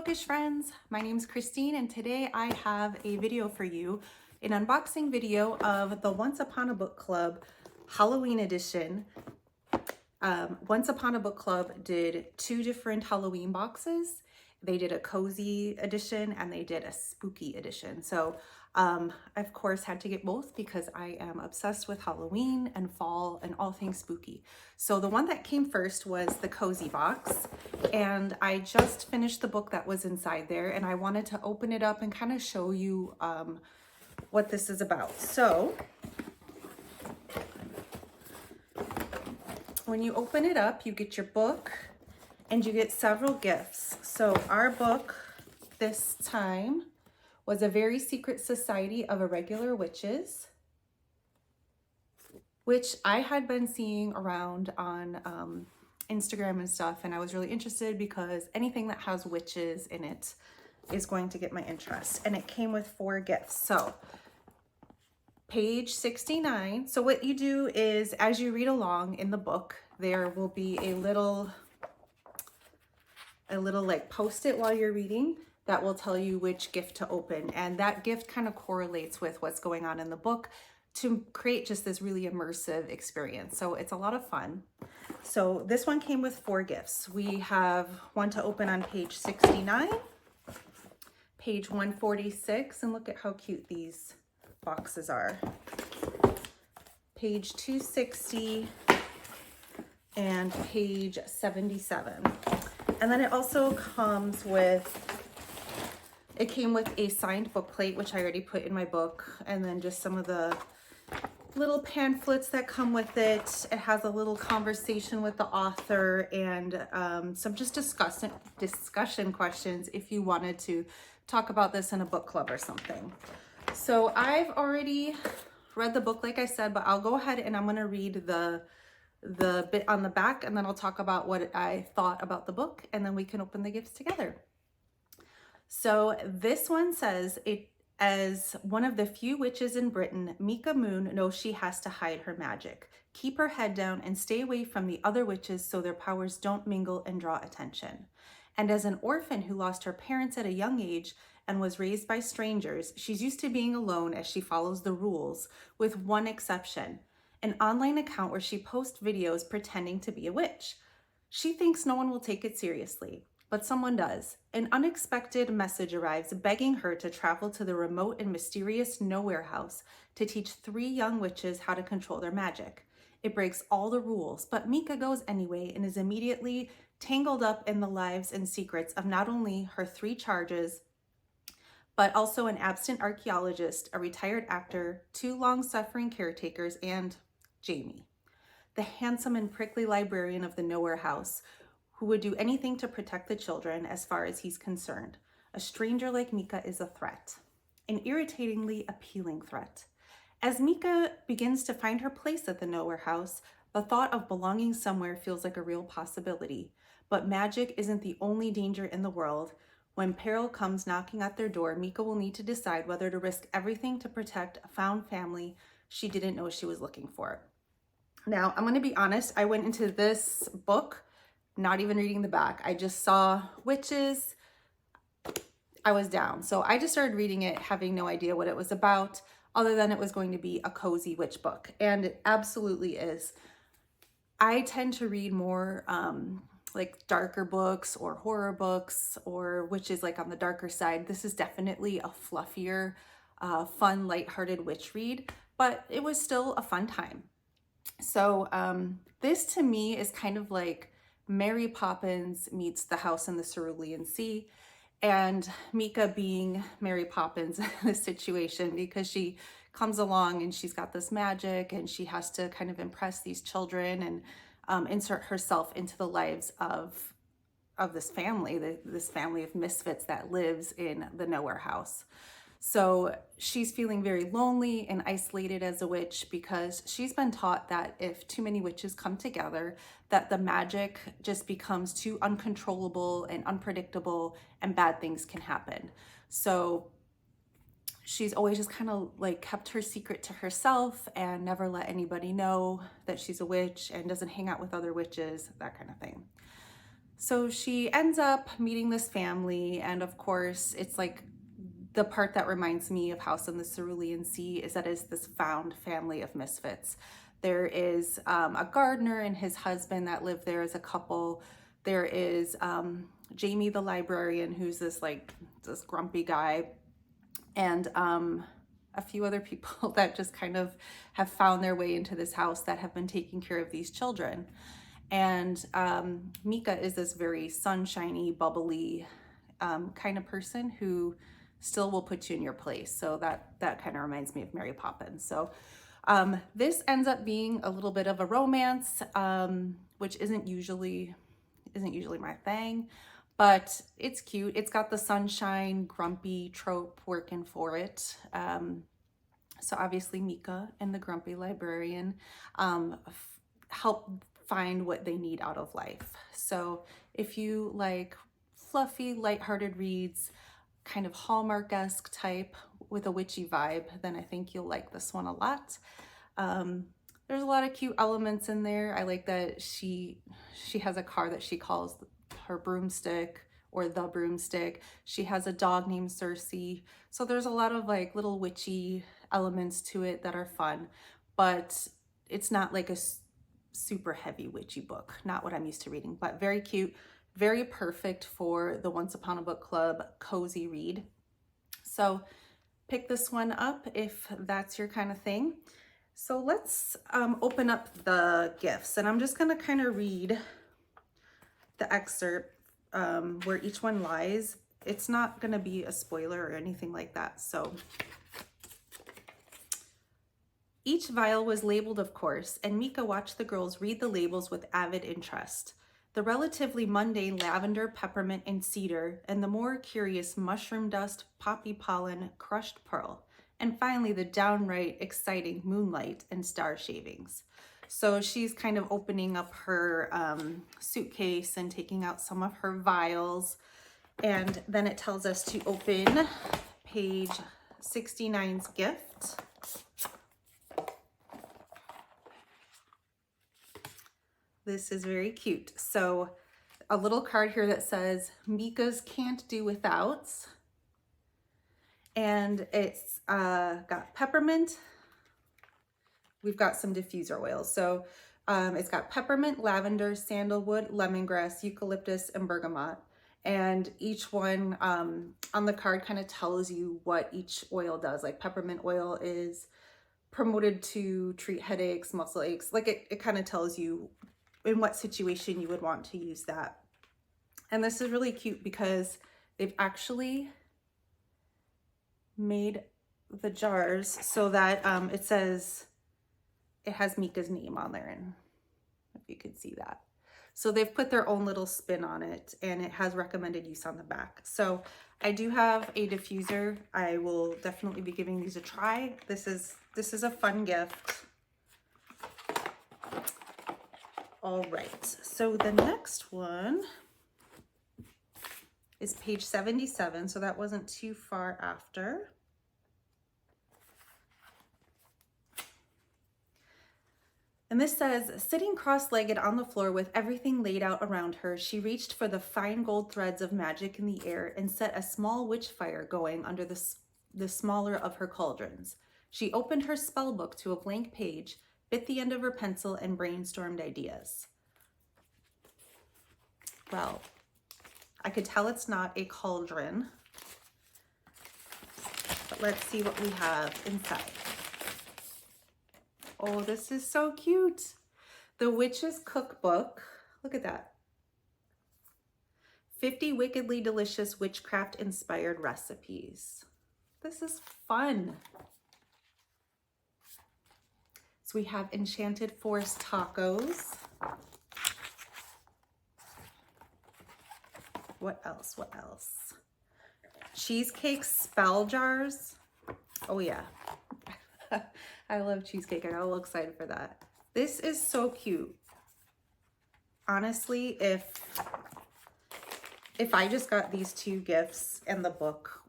bookish friends, my name is Christine and today I have a video for you, an unboxing video of the Once Upon a Book Club Halloween edition. Once Upon a Book Club did two different Halloween boxes. They did a cozy edition and they did a spooky edition. So I of course had to get both because I am obsessed with Halloween and fall and all things spooky. So the one that came first was the cozy box, and I just finished the book that was inside there and I wanted to open it up and kind of show you what this is about. So when you open it up, you get your book and you get several gifts. So our book this time was A Very Secret Society of Irregular Witches, which I had been seeing around on Instagram and stuff, and I was really interested because anything that has witches in it is going to get my interest. And it came with 4 gifts. So page 69. So what you do is, as you read along in the book, there will be a little like post-it while you're reading that will tell you which gift to open. And that gift kind of correlates with what's going on in the book to create just this really immersive experience. So it's a lot of fun. So this one came with 4 gifts. We have one to open on page 69, page 146, and look at how cute these boxes are. Page 260 and page 77. And then it also comes with, it came with a signed book plate, which I already put in my book, and then just some of the little pamphlets that come with it. It has a little conversation with the author and some just discussion questions if you wanted to talk about this in a book club or something. So I've already read the book, like I said, but I'll go ahead and I'm going to read the bit on the back, and then I'll talk about what I thought about the book, and then we can open the gifts together. So this one says, as one of the few witches in Britain, Mika Moon knows she has to hide her magic, keep her head down, and stay away from the other witches so their powers don't mingle and draw attention. And as an orphan who lost her parents at a young age and was raised by strangers, she's used to being alone as she follows the rules, with one exception: an online account where she posts videos pretending to be a witch. She thinks no one will take it seriously, but someone does. An unexpected message arrives begging her to travel to the remote and mysterious Nowhere House to teach 3 young witches how to control their magic. It breaks all the rules, but Mika goes anyway and is immediately tangled up in the lives and secrets of not only her 3 charges, but also an absent archaeologist, a retired actor, 2 long-suffering caretakers, and Jamie, the handsome and prickly librarian of the Nowhere House, who would do anything to protect the children as far as he's concerned. A stranger like Mika is a threat, an irritatingly appealing threat. As Mika begins to find her place at the Nowhere House, the thought of belonging somewhere feels like a real possibility. But magic isn't the only danger in the world. When peril comes knocking at their door, Mika will need to decide whether to risk everything to protect a found family she didn't know she was looking for. Now, I'm going to be honest, I went into this book not even reading the back. I just saw witches. I was down. So I just started reading it having no idea what it was about, other than it was going to be a cozy witch book. And it absolutely is. I tend to read more like darker books or horror books, or witches like on the darker side. This is definitely a fluffier, fun, lighthearted witch read, but it was still a fun time. So this to me is kind of like Mary Poppins meets the House in the Cerulean Sea, and Mika being Mary Poppins in this situation, because she comes along and she's got this magic and she has to kind of impress these children and insert herself into the lives of this family, this family of misfits that lives in the Nowhere House. So she's feeling very lonely and isolated as a witch because she's been taught that if too many witches come together, that the magic just becomes too uncontrollable and unpredictable and bad things can happen. So she's always just kind of like kept her secret to herself and never let anybody know that she's a witch and doesn't hang out with other witches, that kind of thing. So she ends up meeting this family, and of course, it's like the part that reminds me of House on the Cerulean Sea is that it's this found family of misfits. There is a gardener and his husband that live there as a couple. There is Jamie the librarian, who's this grumpy guy, and a few other people that just kind of have found their way into this house that have been taking care of these children. And Mika is this very sunshiny, bubbly kind of person who still will put you in your place. So that kind of reminds me of Mary Poppins. So this ends up being a little bit of a romance, which isn't usually my thing, but it's cute. It's got the sunshine, grumpy trope working for it. So obviously Mika and the grumpy librarian help find what they need out of life. So if you like fluffy, lighthearted reads, kind of Hallmark-esque type with a witchy vibe, then I think you'll like this one a lot. There's a lot of cute elements in there. I like that she has a car that she calls her broomstick or the broomstick. She has a dog named Cersei. So there's a lot of like little witchy elements to it that are fun, but it's not like a super heavy witchy book. Not what I'm used to reading, but very cute, very perfect for the Once Upon a Book Club cozy read. So pick this one up if that's your kind of thing. So let's open up the gifts, and I'm just gonna kind of read the excerpt where each one lies. It's not gonna be a spoiler or anything like that. So each vial was labeled, of course, and Mika watched the girls read the labels with avid interest. The relatively mundane lavender, peppermint, and cedar, and the more curious mushroom dust, poppy pollen, crushed pearl, and finally the downright exciting moonlight and star shavings. So she's kind of opening up her suitcase and taking out some of her vials, and then it tells us to open page 69's gift. This is very cute. So a little card here that says Mika's can't do withouts. And it's got peppermint. We've got some diffuser oils. So it's got peppermint, lavender, sandalwood, lemongrass, eucalyptus, and bergamot. And each one on the card kind of tells you what each oil does. Like peppermint oil is promoted to treat headaches, muscle aches. Like it kind of tells you in what situation you would want to use that. And this is really cute because they've actually made the jars so that it says it has Mika's name on there, and if you could see that. So they've put their own little spin on it, and it has recommended use on the back. So I do have a diffuser. I will definitely be giving these a try. This is a fun gift. All right, so the next one is page 77, so that wasn't too far after. And this says, sitting cross-legged on the floor with everything laid out around her, she reached for the fine gold threads of magic in the air and set a small witch fire going under the smaller of her cauldrons. She opened her spell book to a blank page, bit the end of her pencil, and brainstormed ideas. Well, I could tell it's not a cauldron, but let's see what we have inside. Oh, this is so cute. The Witch's Cookbook. Look at that. 50 wickedly delicious witchcraft-inspired recipes. This is fun. So we have Enchanted Forest tacos. What else? What else? Cheesecake spell jars. Oh yeah. I love cheesecake. I got a little excited for that. This is so cute. Honestly, if I just got these two gifts and the book,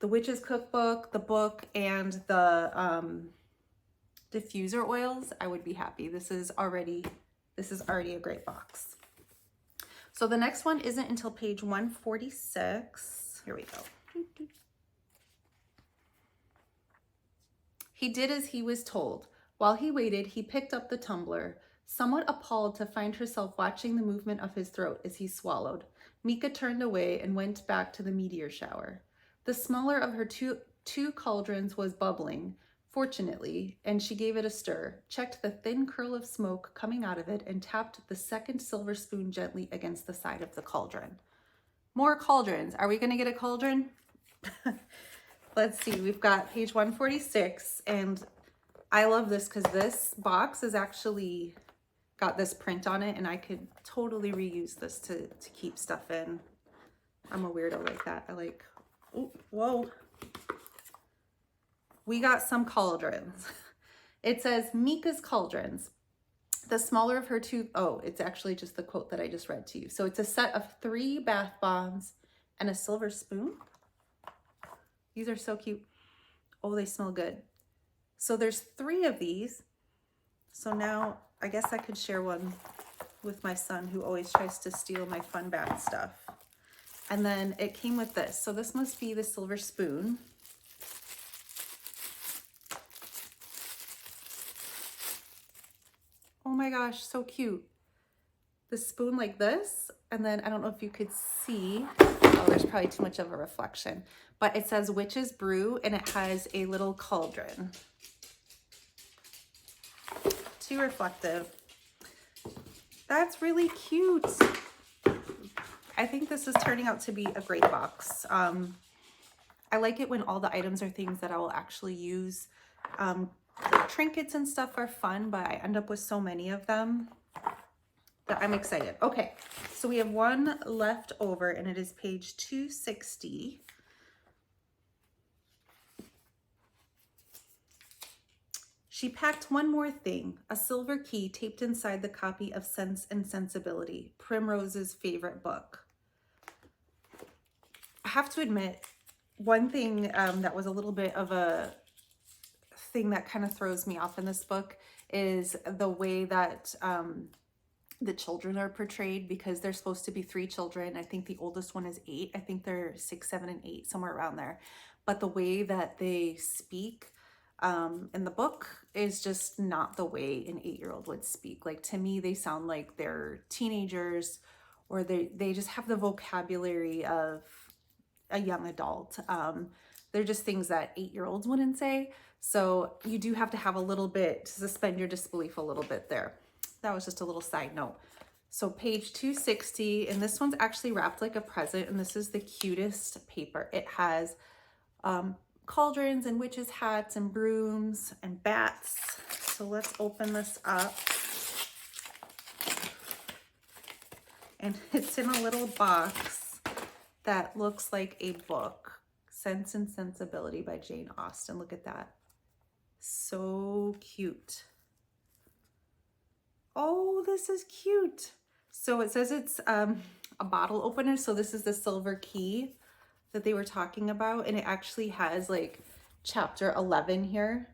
the Witch's Cookbook, the book, and the diffuser oils, I would be happy. This is already a great box. So the next one isn't until page 146. Here we go. He did as he was told. While he waited, he picked up the tumbler, somewhat appalled to find herself watching the movement of his throat as he swallowed. Mika turned away and went back to the meteor shower. The smaller of her two cauldrons was bubbling, fortunately, and she gave it a stir, checked the thin curl of smoke coming out of it, and tapped the second silver spoon gently against the side of the cauldron. More cauldrons. Are we going to get a cauldron? Let's see. We've got page 146, and I love this because this box is actually got this print on it, and I could totally reuse this to keep stuff in. I'm a weirdo like that. I like, oh, whoa. We got some cauldrons. It says Mika's cauldrons. The smaller of her two, oh, it's actually just the quote that I just read to you. So it's a set of 3 bath bombs and a silver spoon. These are so cute. Oh, they smell good. So there's 3 of these. So now I guess I could share one with my son, who always tries to steal my fun bath stuff. And then it came with this. So this must be the silver spoon. Oh my gosh, so cute. The spoon like this, and then I don't know if you could see, oh, there's probably too much of a reflection, but it says Witch's Brew, and it has a little cauldron. Too reflective. That's really cute. I think this is turning out to be a great box. I like it when all the items are things that I will actually use. The trinkets and stuff are fun, but I end up with so many of them that I'm excited. Okay, so we have one left over, and it is page 260. She packed one more thing, a silver key taped inside the copy of Sense and Sensibility, Primrose's favorite book. I have to admit, one thing that was a little bit of a thing that kind of throws me off in this book is the way that the children are portrayed, because there's supposed to be 3 children. I think the oldest one is 8. I think they're 6, 7, and 8, somewhere around there. But the way that they speak in the book is just not the way an 8-year-old would speak. Like, to me, they sound like they're teenagers, or they just have the vocabulary of a young adult. They're just things that 8-year-olds wouldn't say. So you do have to have a little bit to suspend your disbelief a little bit there. That was just a little side note. So page 260, and this one's actually wrapped like a present, and this is the cutest paper. It has cauldrons and witches' hats and brooms and bats. So let's open this up. And it's in a little box that looks like a book. Sense and Sensibility by Jane Austen. Look at that. So cute. Oh, this is cute. So it says it's a bottle opener. So this is the silver key that they were talking about. And it actually has like chapter 11 here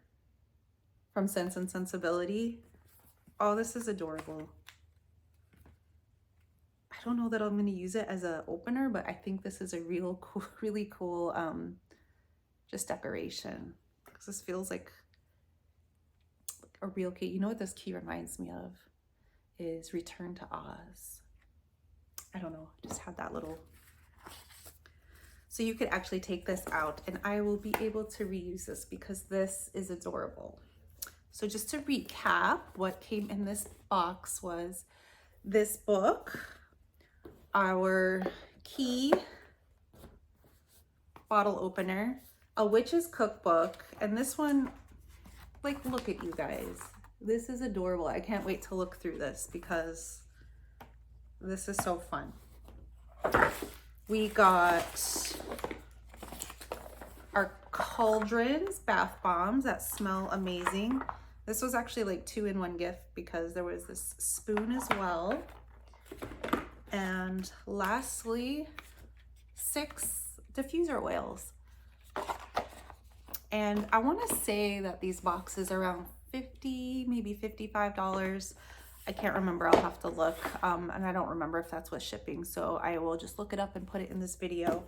from Sense and Sensibility. Oh, this is adorable. I don't know that I'm going to use it as an opener, but I think this is a real cool, really cool just decoration. Because this feels like a real key. You know what this key reminds me of? Is Return to Oz. I don't know, just had that little. So you could actually take this out, and I will be able to reuse this because this is adorable. So just to recap, what came in this box was this book, our key, bottle opener, a witch's cookbook, and this one, like, look at you guys. This is adorable. I can't wait to look through this because this is so fun. We got our cauldrons, bath bombs that smell amazing. This was actually like 2-in-1 gift because there was this spoon as well. And lastly, 6 diffuser oils. And I want to say that these boxes are around $50, maybe $55. I can't remember, I'll have to look, and I don't remember if that's with shipping, so I will just look it up and put it in this video.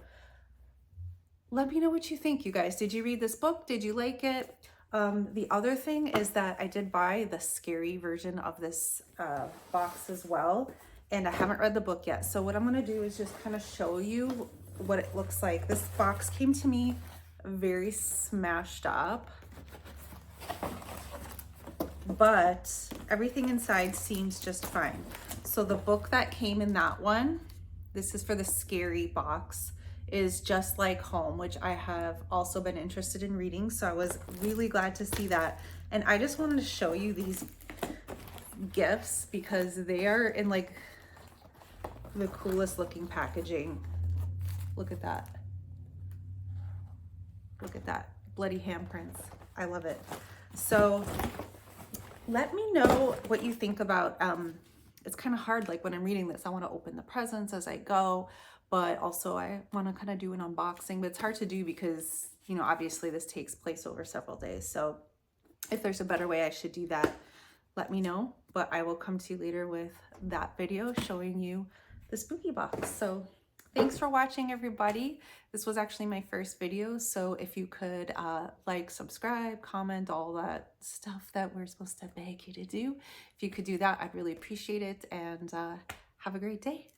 Let me know what you think, you guys. Did you read this book? Did you like it? The other thing is that I did buy the scary version of this box as well, and I haven't read the book yet. So what I'm gonna do is just kind of show you what it looks like. This box came to me very smashed up, but everything inside seems just fine. So the book that came in that one, this is for the scary box, is Just Like Home, which I have also been interested in reading. So I was really glad to see that. And I just wanted to show you these gifts because they are in like the coolest looking packaging. Look at that. Look at that. Bloody handprints. I love it. So let me know what you think about, it's kind of hard, like when I'm reading this, I want to open the presents as I go, but also I want to kind of do an unboxing, but it's hard to do because, you know, obviously this takes place over several days. So if there's a better way I should do that, let me know, but I will come to you later with that video showing you the spooky box. So thanks for watching, everybody. This was actually my first video, so if you could like, subscribe, comment, all that stuff that we're supposed to beg you to do. If you could do that, I'd really appreciate it, and have a great day.